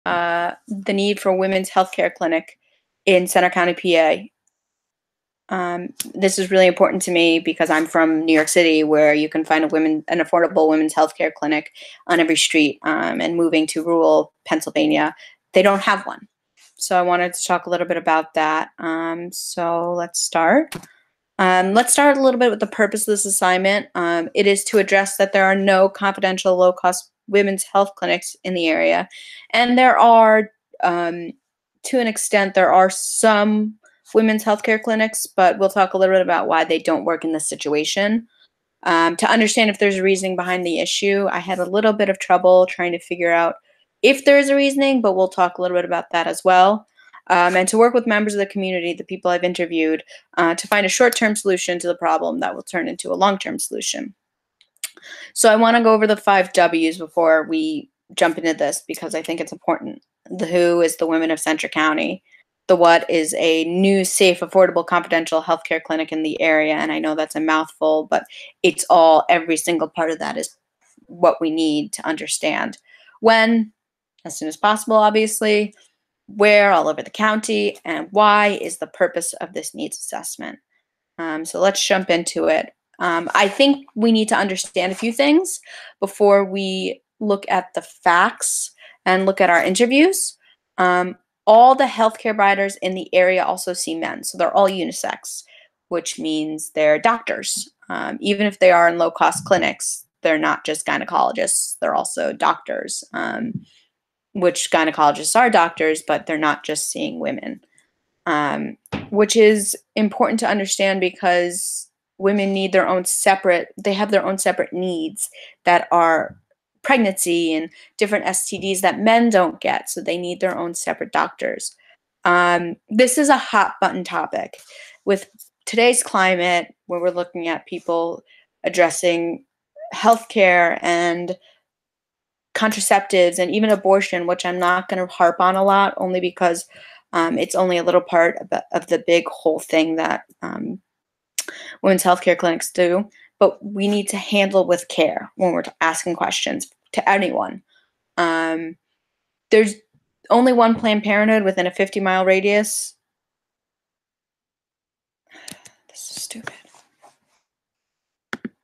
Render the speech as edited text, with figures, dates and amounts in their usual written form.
the need for a women's healthcare clinic in Center County, PA. This is really important to me because I'm from New York City, where you can find an affordable women's healthcare clinic on every street. And moving to rural Pennsylvania, they don't have one. So I wanted to talk a little bit about that. So let's start. Let's start a little bit with the purpose of this assignment. It is to address that there are no confidential, low-cost women's health clinics in the area, and there are, to an extent, there are some women's healthcare clinics, but we'll talk a little bit about why they don't work in this situation. To understand if there's a reasoning behind the issue, I had a little bit of trouble trying to figure out if there's a reasoning, but we'll talk a little bit about that as well. And to work with members of the community, the people I've interviewed, to find a short-term solution to the problem that will turn into a long-term solution. So I want to go over the 5 W's before we jump into this, because I think it's important. The who is the women of Center County. The what is a new, safe, affordable, confidential healthcare clinic in the area. And I know that's a mouthful, but it's every single part of that is what we need to understand. When, as soon as possible, obviously. Where, all over the county. And why is the purpose of this needs assessment. So let's jump into it. I think we need to understand a few things before we look at the facts and look at our interviews. All the healthcare providers in the area also see men, so they're all unisex, which means they're doctors. Even if they are in low-cost clinics, they're not just gynecologists, they're also doctors, which gynecologists are doctors, but they're not just seeing women, which is important to understand because women need their own separate, they have their own separate needs that are pregnancy and different STDs that men don't get, so they need their own separate doctors. This is a hot button topic with today's climate, where we're looking at people addressing healthcare and contraceptives and even abortion, which I'm not going to harp on a lot, only because it's only a little part of the big whole thing that women's healthcare clinics do. But we need to handle with care when we're asking questions to anyone. There's only one Planned Parenthood within a 50-mile radius. This is stupid.